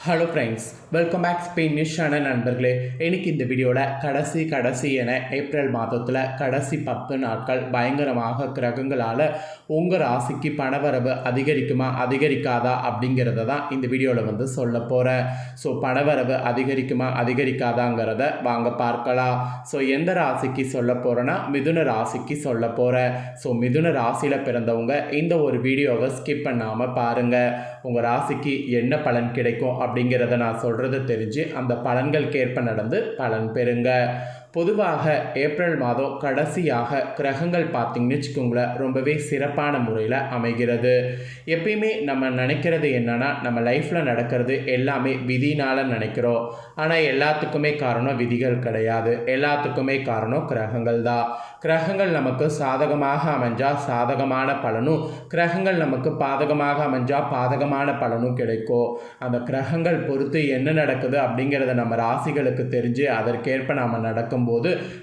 Hello friends, welcome back Spain news channel நண்பர்களே. இன்னைக்கு இந்த வீடியோவில் கடைசி என ஏப்ரல் மாதத்தில் கடைசி 10 நாட்கள் பயங்கரமாக கிரகங்களால் உங்கள் ராசிக்கு பணவரவு அதிகரிக்குமா அதிகரிக்காதா அப்படிங்கிறத தான் இந்த வீடியோவில் சொல்ல போகிறேன். ஸோ பணவரவு அதிகரிக்குமா அதிகரிக்காதாங்கிறத வாங்க பார்க்கலாம். ஸோ எந்த ராசிக்கு சொல்ல போகிறேன்னா மிதுன ராசிக்கு சொல்ல போகிறேன். ஸோ மிதுன ராசியில் பிறந்தவங்க இந்த ஒரு வீடியோவை ஸ்கிப் பண்ணாமல் பாருங்கள். உங்கள் ராசிக்கு என்ன பலன் கிடைக்கும் அப்படிங்கிறத நான் சொல்கிறது தெரிஞ்சு அந்த பலன்களுக்கு ஏற்ப நடந்து பலன் பெறுங்க. பொதுவாக ஏப்ரல் மாதம் கடைசியாக கிரகங்கள் பார்த்திங்கன்னு வச்சுக்கோங்களேன், ரொம்பவே சிறப்பான முறையில் அமைகிறது. எப்பயுமே நம்ம நினைக்கிறது என்னென்னா, நம்ம லைஃப்பில் நடக்கிறது எல்லாமே விதினால் நினைக்கிறோம். ஆனால் எல்லாத்துக்குமே காரணம் விதிகள் கிடையாது, எல்லாத்துக்குமே காரணம் கிரகங்கள் தான். கிரகங்கள் நமக்கு சாதகமாக அமைஞ்சால் சாதகமான பலனும், கிரகங்கள் நமக்கு பாதகமாக அமைஞ்சால் பாதகமான பலனும் கிடைக்கும். அந்த கிரகங்கள் பொறுத்து என்ன நடக்குது அப்படிங்கிறத நம்ம ராசிகளுக்கு தெரிஞ்சு அதற்கேற்ப நாம் நடக்கும்போது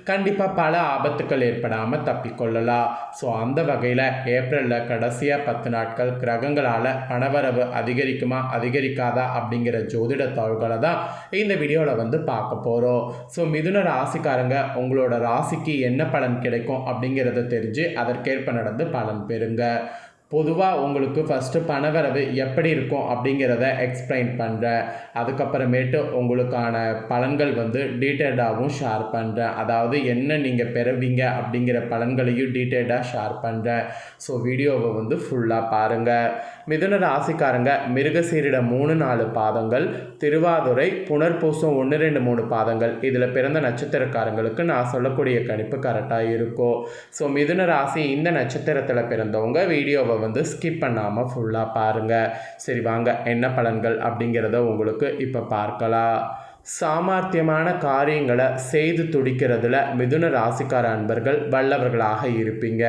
கண்டிப்பாக பல ஆபத்துக்கள் ஏற்படாமல் தப்பிக்கொள்ளலாம். ஸோ அந்த வகையில் ஏப்ரலில் கடைசியாக 10 நாட்கள் கிரகங்களால் பணவரவு அதிகரிக்குமா அதிகரிக்காதா அப்படிங்கிற ஜோதிட தாள்களை தான் இந்த வீடியோவில் பார்க்க போகிறோம். ஸோ மிதுன ராசிக்காரங்க உங்களோட ராசிக்கு என்ன பலன் கிடைக்கும் அப்படிங்கிறத தெரிஞ்சு அதற்கேற்ப நடந்து பலன் பெறுங்க. பொதுவாக உங்களுக்கு ஃபஸ்ட்டு பணவரவு எப்படி இருக்கும் அப்படிங்கிறத எக்ஸ்பிளைன் பண்ணுறேன். அதுக்கப்புறமேட்டு உங்களுக்கான பலன்கள் டீட்டெயில்டாகவும் ஷேர் பண்ணுறேன். அதாவது என்ன நீங்கள் பெறுவீங்க அப்படிங்கிற பலன்களையும் டீட்டெயில்டாக ஷேர் பண்ணுறேன். ஸோ வீடியோவை ஃபுல்லாக பாருங்கள். மிதுன ராசிக்காரங்க மிருகசீரிடம் 3-4 பாதங்கள், திருவாதுரை, புனர்பூசம் 1-2-3 பாதங்கள், இதில் பிறந்த நட்சத்திரக்காரங்களுக்கு நான் சொல்லக்கூடிய கணிப்பு கரெக்டாக இருக்கும். ஸோ மிதுன ராசி இந்த நட்சத்திரத்தில் பிறந்தவங்க வீடியோவை ஸ்கிப் பண்ணாமல் ஃபுல்லாக பாருங்கள். சரி வாங்க, என்ன பலன்கள் அப்படிங்கிறத உங்களுக்கு இப்போ பார்க்கலாம். சாமர்த்தியமான காரியங்களை செய்து துடிக்கிறதுல மிதுன ராசிக்கார அன்பர்கள் வல்லவர்களாக இருப்பீங்க.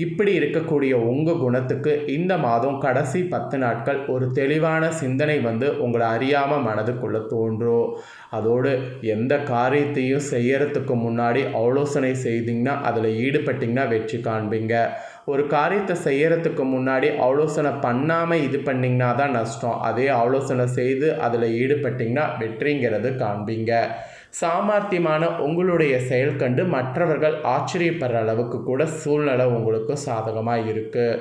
இப்படி இருக்கக்கூடிய உங்கள் குணத்துக்கு இந்த மாதம் கடைசி 10 நாட்கள் ஒரு தெளிவான சிந்தனை உங்களை அறியாமல் மனதுக்குள்ளே தோன்றும். அதோடு எந்த காரியத்தையும் செய்யறதுக்கு முன்னாடி ஆலோசனை செய்தீங்கன்னா அதில் ஈடுபட்டிங்கன்னா வெற்றி காண்பீங்க. ஒரு காரியத்தை செய்யறதுக்கு முன்னாடி ஆலோசனை பண்ணாமல் இது பண்ணிங்கன்னா தான் நஷ்டம். அதே ஆலோசனை செய்து அதில் ஈடுபட்டிங்கன்னா வெற்றிங்கிறது காண்பீங்க. சாமர்த்தியமான உங்களுடைய செயல் கண்டு மற்றவர்கள் ஆச்சரியப்படுற அளவுக்கு கூட சூழ்நிலை உங்களுக்கு சாதகமாக இருக்குது.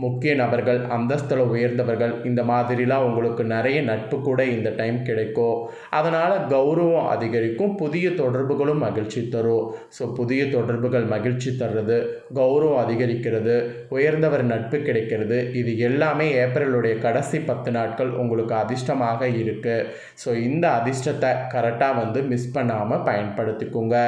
முக்கிய நபர்கள், அந்தஸ்தில் உயர்ந்தவர்கள், இந்த மாதிரிலாம் உங்களுக்கு நிறைய நட்பு கூட இந்த டைம் கிடைக்கும். அதனால் கௌரவம் அதிகரிக்கும். புதிய தொடர்புகளும் மகிழ்ச்சி தரும். ஸோ புதிய தொடர்புகள் மகிழ்ச்சி தர்றது, கௌரவம் அதிகரிக்கிறது, உயர்ந்தவர் நட்பு கிடைக்கிறது, இது எல்லாமே ஏப்ரலுடைய கடைசி 10 நாட்கள் உங்களுக்கு அதிர்ஷ்டமாக இருக்குது. ஸோ இந்த அதிர்ஷ்டத்தை கரெக்டாக மிஸ் பண்ணாமல் பயன்படுத்திக்கோங்க.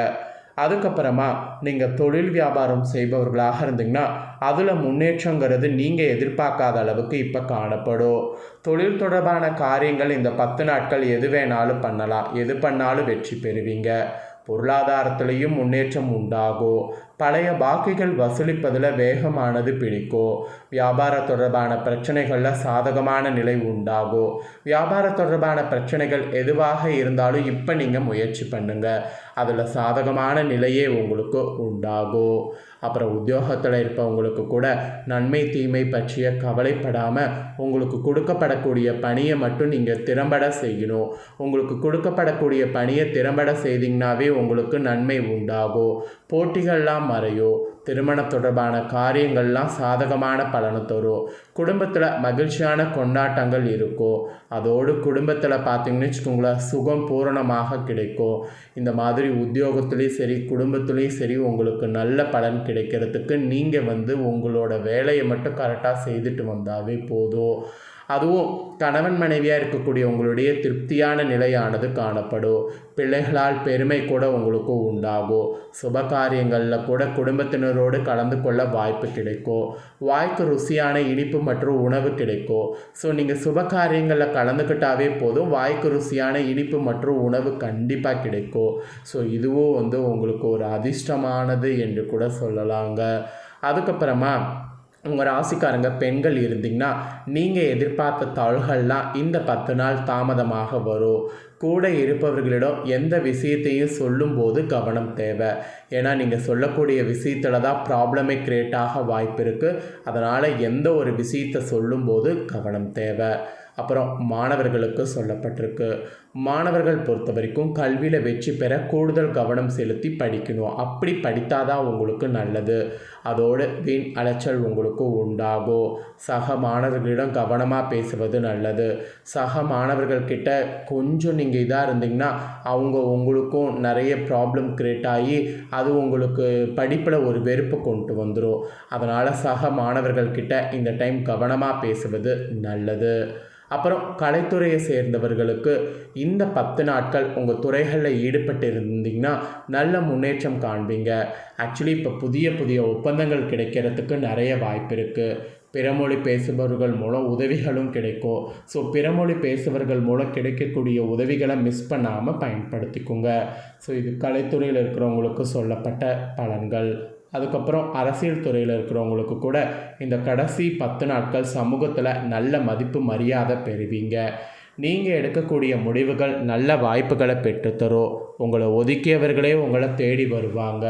அதுக்கப்புறமா நீங்கள் தொழில் வியாபாரம் செய்பவர்களாக இருந்தீங்கன்னா அதில் முன்னேற்றங்கிறது நீங்கள் எதிர்பார்க்காத அளவுக்கு இப்போ காணப்படும். தொழில் தொடர்பான காரியங்கள் இந்த 10 நாட்கள் எது வேணாலும் பண்ணலாம், எது பண்ணாலும் வெற்றி பெறுவீங்க. பொருளாதாரத்திலையும் முன்னேற்றம் உண்டாகும். பழைய பாக்கிகள் வசூலிப்பதில் வேகமானது பிடிக்கும். வியாபார தொடர்பான பிரச்சனைகளில் சாதகமான நிலை உண்டாகும். வியாபார தொடர்பான பிரச்சனைகள் எதுவாக இருந்தாலும் இப்போ நீங்கள் முயற்சி பண்ணுங்கள், அதில் சாதகமான நிலையே உங்களுக்கு உண்டாகும். அப்புறம் உத்தியோகத்தில் இருப்பவங்களுக்கு கூட நன்மை தீமை பற்றிய கவலைப்படாமல் உங்களுக்கு கொடுக்கப்படக்கூடிய பணியை மட்டும் நீங்கள் திறம்பட செய்யணும். உங்களுக்கு கொடுக்கப்படக்கூடிய பணியை திறம்பட செய்தீங்கன்னாவே உங்களுக்கு நன்மை உண்டாகும். போட்டிகள்லாம் மறையும். திருமண தொடர்பான காரியங்கள்லாம் சாதகமான பலனை தரும். குடும்பத்தில் மகிழ்ச்சியான கொண்டாட்டங்கள் இருக்கும். அதோடு குடும்பத்தில் பார்த்திங்கன்னு வச்சுக்கோங்களேன், சுகம் பூரணமாக கிடைக்கும். இந்த மாதிரி உத்தியோகத்துலேயும் சரி குடும்பத்துலேயும் சரி உங்களுக்கு நல்ல பலன் கிடைக்கிறதுக்கு நீங்கள் உங்களோட வேலையை மட்டும் கரெக்டாக செய்துட்டு வந்தாவே போதும். அதுவும் கணவன் மனைவியாக இருக்கக்கூடிய உங்களுடைய திருப்தியான நிலையானது காணப்படும். பிள்ளைகளால் பெருமை கூட உங்களுக்கு உண்டாகும். சுபகாரியங்களில் கூட குடும்பத்தினரோடு கலந்து கொள்ள வாய்ப்பு கிடைக்கும். வாய்க்கு ருசியான இனிப்பு மற்றும் உணவு கிடைக்கும். ஸோ நீங்கள் சுபகாரியங்களில் கலந்துக்கிட்டாவே போதும், வாய்க்கு ருசியான இனிப்பு மற்றும் உணவு கண்டிப்பாக கிடைக்கும். ஸோ இதுவும் உங்களுக்கு ஒரு அதிர்ஷ்டமானது என்று கூட சொல்லலாங்க. அதுக்கப்புறமா உங்கள் ராசிக்காரங்க பெண்கள் இருந்தீங்கன்னா நீங்கள் எதிர்பார்த்த தாள்கள்லாம் இந்த 10 நாள் தாமதமாக வரும். கூட இருப்பவர்களிடம் எந்த விஷயத்தையும் சொல்லும்போது கவனம் தேவை. ஏன்னா நீங்கள் சொல்லக்கூடிய விஷயத்தில் தான் ப்ராப்ளமே க்ரியேட் ஆக வாய்ப்பு இருக்குது. அதனால் எந்த ஒரு விஷயத்தை சொல்லும்போது கவனம் தேவை. அப்புறம் மாணவர்களுக்கு சொல்லப்பட்டிருக்கு. மாணவர்கள் பொறுத்த வரைக்கும் கல்வியில் வெற்றி பெற கூடுதல் கவனம் செலுத்தி படிக்கணும். அப்படி படித்தாதான் உங்களுக்கு நல்லது. அதோடு வீண் அலைச்சல் உங்களுக்கு உண்டாகும். சக மாணவர்களிடம் கவனமாக பேசுவது நல்லது. சக மாணவர்கள்கிட்ட கொஞ்சம் நீங்கள் இதாக இருந்தீங்கன்னா அவங்க உங்களுக்கும் நிறைய ப்ராப்ளம் க்ரியேட் ஆகி அது உங்களுக்கு படிப்பில் ஒரு வெறுப்பு கொண்டு வந்துடும். அதனால் சக மாணவர்கள்கிட்ட இந்த டைம் கவனமாக பேசுவது நல்லது. அப்புறம் கலைத்துறையை சேர்ந்தவர்களுக்கு இந்த 10 நாட்கள் உங்கள் துறைகளில் ஈடுபட்டு இருந்தீங்கன்னா நல்ல முன்னேற்றம் காண்பீங்க. ஆக்சுவலி இப்போ புதிய ஒப்பந்தங்கள் கிடைக்கிறதுக்கு நிறைய வாய்ப்பு இருக்குது. பிறமொழி பேசுபவர்கள் மூலம் உதவிகளும் கிடைக்கும். ஸோ பிறமொழி பேசுபவர்கள் மூலம் கிடைக்கக்கூடிய உதவிகளை மிஸ் பண்ணாமல் பயன்படுத்திக்கோங்க. ஸோ இது கலைத்துறையில் இருக்கிறவங்களுக்கு சொல்லப்பட்ட பலன்கள். அதுக்கப்புறம் அரசியல் துறையில் இருக்கிறவங்களுக்கு கூட இந்த கடைசி 10 நாட்கள் சமூகத்தில் நல்ல மதிப்பு மரியாதை பெறுவீங்க. நீங்கள் எடுக்கக்கூடிய முடிவுகள் நல்ல வாய்ப்புகளை பெற்றுத்தரும். உங்களை ஒதுக்கியவர்களே உங்களை தேடி வருவாங்க.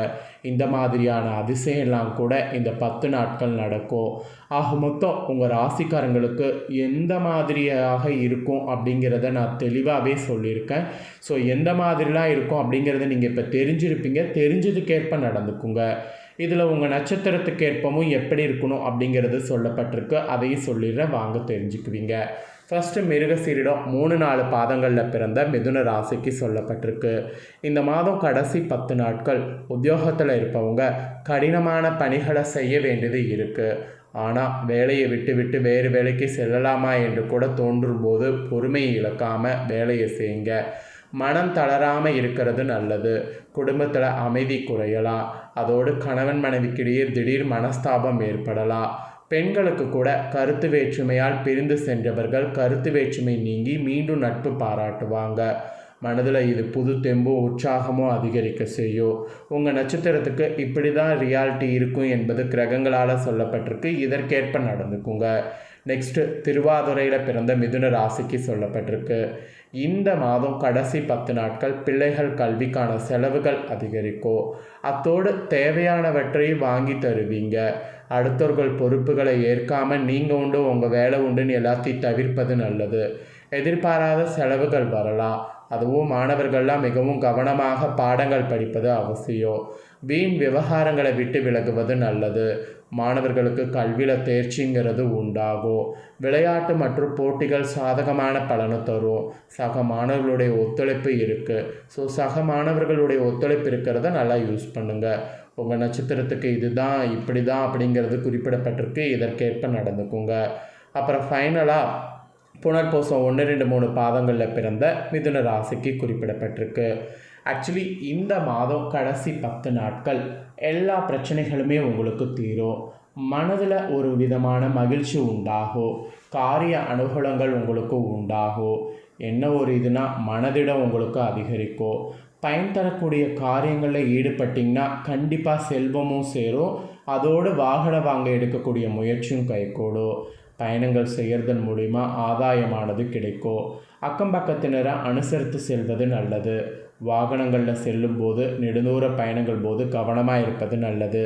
இந்த மாதிரியான அதிசயம்லாம் கூட இந்த 10 நாட்கள் நடக்கும். ஆக மொத்தம் உங்கள் ராசிக்காரங்களுக்கு எந்த மாதிரியாக இருக்கும் அப்படிங்கிறத நான் தெளிவாகவே சொல்லியிருக்கேன். ஸோ எந்த மாதிரிலாம் இருக்கும் அப்படிங்கிறத நீங்கள் இப்போ தெரிஞ்சிருப்பீங்க. தெரிஞ்சதுக்கேற்ப நடந்துக்குங்க. இதில் உங்கள் நட்சத்திரத்துக்கு ஏற்பவும் எப்படி இருக்கணும் அப்படிங்கிறது சொல்லப்பட்டிருக்கு. அதையும் சொல்லிடுறேன், வாங்க தெரிஞ்சுக்குவீங்க. ஃபஸ்ட்டு மிருகசீரிடம் 3-4 பாதங்களில் பிறந்த மிதுன ராசிக்கு சொல்லப்பட்டிருக்கு. இந்த மாதம் கடைசி 10 நாட்கள் உத்தியோகத்தில் இருப்பவங்க கடினமான பணிகளை செய்ய வேண்டியது இருக்குது. ஆனால் வேலையை விட்டு வேறு வேலைக்கு செல்லலாமா என்று கூட தோன்றும் போது பொறுமையை இழக்காமல் வேலையை செய்யுங்க. மனம் தளராமல் இருக்கிறது நல்லது. குடும்பத்தில் அமைதி குறையலாம். அதோடு கணவன் மனைவிக்கிடையே திடீர் மனஸ்தாபம் ஏற்படலாம். பெண்களுக்கு கூட கருத்து வேற்றுமையால் பிரிந்து சென்றவர்கள் கருத்து வேற்றுமை நீங்கி மீண்டும் நட்பு பாராட்டுவாங்க. மனதில் இது புது தெம்பும் உற்சாகமும் அதிகரிக்க செய்யும். உங்கள் நட்சத்திரத்துக்கு இப்படி தான் ரியாலிட்டி இருக்கும் என்பது கிரகங்களால் சொல்லப்பட்டிருக்கு. இதற்கேற்ப நடந்துக்குங்க. நெக்ஸ்ட்டு திருவாதுரையில் பிறந்த மிதுன ராசிக்கு சொல்லப்பட்டிருக்கு. இந்த மாதம் கடைசி 10 நாட்கள் பிள்ளைகள் கல்விக்கான செலவுகள் அதிகரிக்கும். அத்தோடு தேவையானவற்றை வாங்கி தருவீங்க. அடுத்தவர்கள் பொறுப்புகளை ஏற்காமல் நீங்கள் உண்டு உங்கள் வேலை உண்டுன்னு எல்லாத்தையும் தவிர்ப்பது நல்லது. எதிர்பாராத செலவுகள் வரலாம். அதுவும் மாணவர்கள்லாம் மிகவும் கவனமாக பாடங்கள் படிப்பது அவசியம். வீண் விவகாரங்களை விட்டு விலகுவது நல்லது. மாணவர்களுக்கு கல்வியில் தேர்ச்சிங்கிறது உண்டாகும். விளையாட்டு மற்றும் போட்டிகள் சாதகமான பலனை தரும். சக மாணவர்களுடைய ஒத்துழைப்பு இருக்குது. ஸோ சக மாணவர்களுடைய ஒத்துழைப்பு இருக்கிறத நல்லா யூஸ் பண்ணுங்கள். உங்கள் நட்சத்திரத்துக்கு இதுதான் இப்படி தான் அப்படிங்கிறது குறிப்பிடப்பட்டிருக்கு. இதற்கேற்ப நடந்துக்குங்க. அப்புறம் ஃபைனலாக புனர்பூசம் 1, 2, 3 பாதங்களில் பிறந்த மிதுன ராசிக்கு குறிப்பிடப்பட்டிருக்கு. ஆக்சுவலி இந்த மாதம் கடைசி 10 நாட்கள் எல்லா பிரச்சனைகளுமே உங்களுக்கு தீரும். மனதில் ஒரு விதமான மகிழ்ச்சி உண்டாகும். காரிய அனுகூலங்கள் உங்களுக்கு உண்டாகும். என்ன ஒரு இதுனா மனதிடம் உங்களுக்கு அதிகரிக்கும். பயன் தரக்கூடிய காரியங்களில் ஈடுபட்டிங்கன்னா கண்டிப்பாக செல்வமும் சேரும். அதோடு வாகனம் வாங்க எடுக்கக்கூடிய முயற்சியும் கைகூடும். பயணங்கள் செய்கிறதன் மூலிமா ஆதாயமானது கிடைக்கும். அக்கம் பக்கத்தினரை அனுசரித்து செல்வது நல்லது. வாகனங்களில் செல்லும்போது நெடுந்தூர பயணங்கள் போது கவனமாக இருப்பது நல்லது.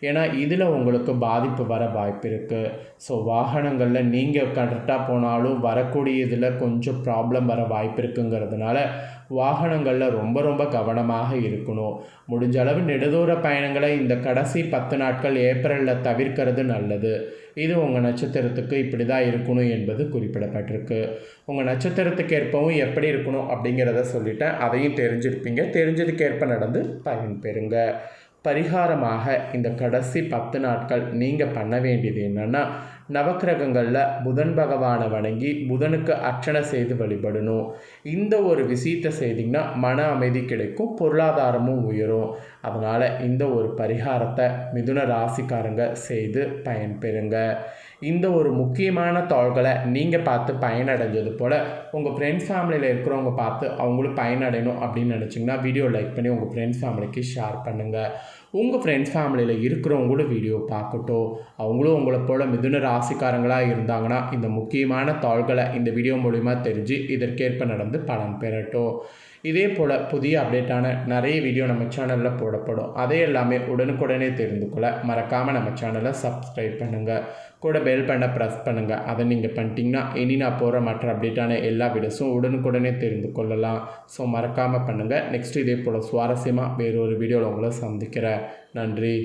ஏன்னா இதில் உங்களுக்கு பாதிப்பு வர வாய்ப்பு இருக்குது. ஸோ வாகனங்களில் நீங்கள் கரெக்டாக போனாலும் வரக்கூடிய இதில் கொஞ்சம் ப்ராப்ளம் வர வாய்ப்பு இருக்குங்கிறதுனால வாகனங்களில் ரொம்ப கவனமாக இருக்கணும். முடிஞ்ச அளவு நெடுதூர பயணங்களை இந்த கடைசி 10 நாட்கள் ஏப்ரலில் தவிர்க்கிறது நல்லது. இது உங்கள் நட்சத்திரத்துக்கு இப்படி தான் இருக்கணும் என்பது குறிப்பிடப்பட்டிருக்கு. உங்கள் நட்சத்திரத்துக்கு ஏற்பவும் எப்படி இருக்கணும் அப்படிங்கிறத சொல்லிட்டேன். அதையும் தெரிஞ்சிருப்பீங்க. தெரிஞ்சதுக்கேற்ப நடந்து பயன் பெறுங்க. பரிகாரமாக இந்த கடைசி 10 நாட்கள் நீங்கள் பண்ண வேண்டியது என்னென்னா, நவக்கிரகங்களில் புதன் பகவானை வணங்கி புதனுக்கு அர்ச்சனை செய்து வழிபடணும். இந்த ஒரு விஷயத்தை செய்திங்கன்னா மன அமைதி கிடைக்கும், பொருளாதாரமும் உயரும். அதனால் இந்த ஒரு பரிகாரத்தை மிதுன ராசிக்காரங்க செய்து பயன்பெறுங்க. இந்த ஒரு முக்கியமான தாள்களை நீங்கள் பார்த்து பயனடைஞ்சது போல் உங்கள் ஃப்ரெண்ட்ஸ் ஃபேமிலியில் இருக்கிறவங்க பார்த்து அவங்களும் பயனடையணும் அப்படின்னு நினச்சிங்கன்னா வீடியோ லைக் பண்ணி உங்கள் ஃப்ரெண்ட்ஸ் ஃபேமிலிக்கு ஷேர் பண்ணுங்கள். உங்கள் ஃப்ரெண்ட்ஸ் ஃபேமிலியில் இருக்கிறவங்களும் வீடியோ பார்க்கட்டும். அவங்களும் உங்களை போல் மிதுன ராசிக்காரங்களாக இருந்தாங்கன்னா இந்த முக்கியமான தாள்களை இந்த வீடியோ மூலிமா தெரிஞ்சு இதற்கேற்ப நடந்து பலன் பெறட்டும். இதே போல் புதிய அப்டேட்டான நிறைய வீடியோ நம்ம சேனலில் போடப்படும். அதை எல்லாமே உடனுக்குடனே தெரிந்து கொள்ள மறக்காமல் நம்ம சேனலை சப்ஸ்கிரைப் பண்ணுங்கள். கூட பெல் பண்ண ப்ரெஸ் பண்ணுங்கள். அதை நீங்கள் பண்ணிட்டீங்கன்னா இனி நான் போகிற மற்ற அப்டேட்டான எல்லா வீடியோஸும் உடனுக்குடனே தெரிந்து கொள்ளலாம். ஸோ மறக்காமல் பண்ணுங்கள். நெக்ஸ்ட் இதே போல் சுவாரஸ்யமாக வேறொரு வீடியோவில் உங்களை சந்திக்கிறேன். நன்றி.